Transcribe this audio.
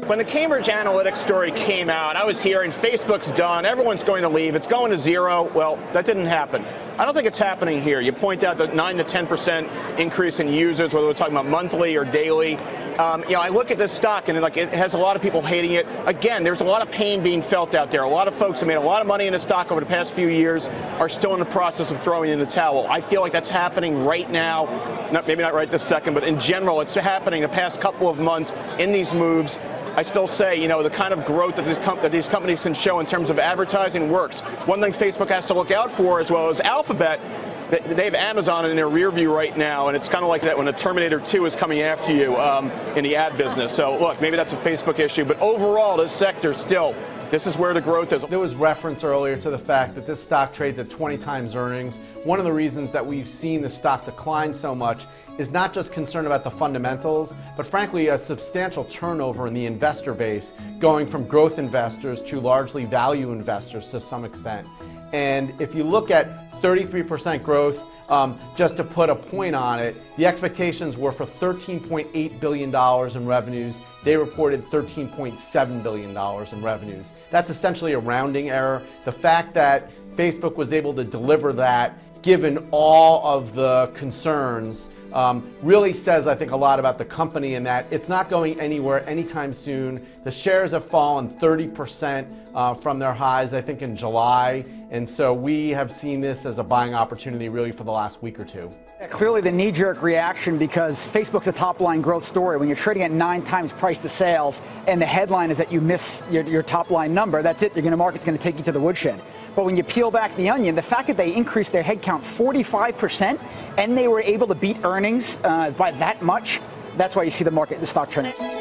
When the Cambridge Analytica story came out, I was hearing Facebook's done, everyone's going to leave, it's going to zero. Well, that didn't happen. I don't think it's happening here. You point out the 9 to 10% increase in users, whether we're talking about monthly or daily. I look at this stock and it has a lot of people hating it. Again, there's a lot of pain being felt out there. A lot of folks who made a lot of money in the stock over the past few years are still in the process of throwing in the towel. I feel like that's happening right now. Maybe not right this second, but in general, it's happening the past couple of months in these moves. I still say, the kind of growth that these companies can show in terms of advertising works. One thing Facebook has to look out for, as well as Alphabet, they have Amazon in their rear view right now, and it's kind of like that when the Terminator 2 is coming after you in the ad business. So look, maybe that's a Facebook issue, but overall, this sector still, this is where the growth is. There was reference earlier to the fact that this stock trades at 20 times earnings. One of the reasons that we've seen the stock decline so much is not just concern about the fundamentals, but frankly a substantial turnover in the investor base, going from growth investors to largely value investors to some extent. And if you look at 33% growth, just to put a point on it, the expectations were for $13.8 billion in revenues. They reported $13.7 billion in revenues. That's essentially a rounding error. The fact that Facebook was able to deliver that, given all of the concerns, really says, I think, a lot about the company, in that it's not going anywhere anytime soon. The shares have fallen 30% from their highs, I think, in July. And so we have seen this as a buying opportunity really for the last week or two. Clearly the knee-jerk reaction, because Facebook's a top-line growth story. When you're trading at 9 times price to sales and the headline is that you miss your top-line number, that's it. Your market's going to take you to the woodshed. But when you peel back the onion, the fact that they increased their headcount 45% and they were able to beat earnings by that much, that's why you see the stock trending.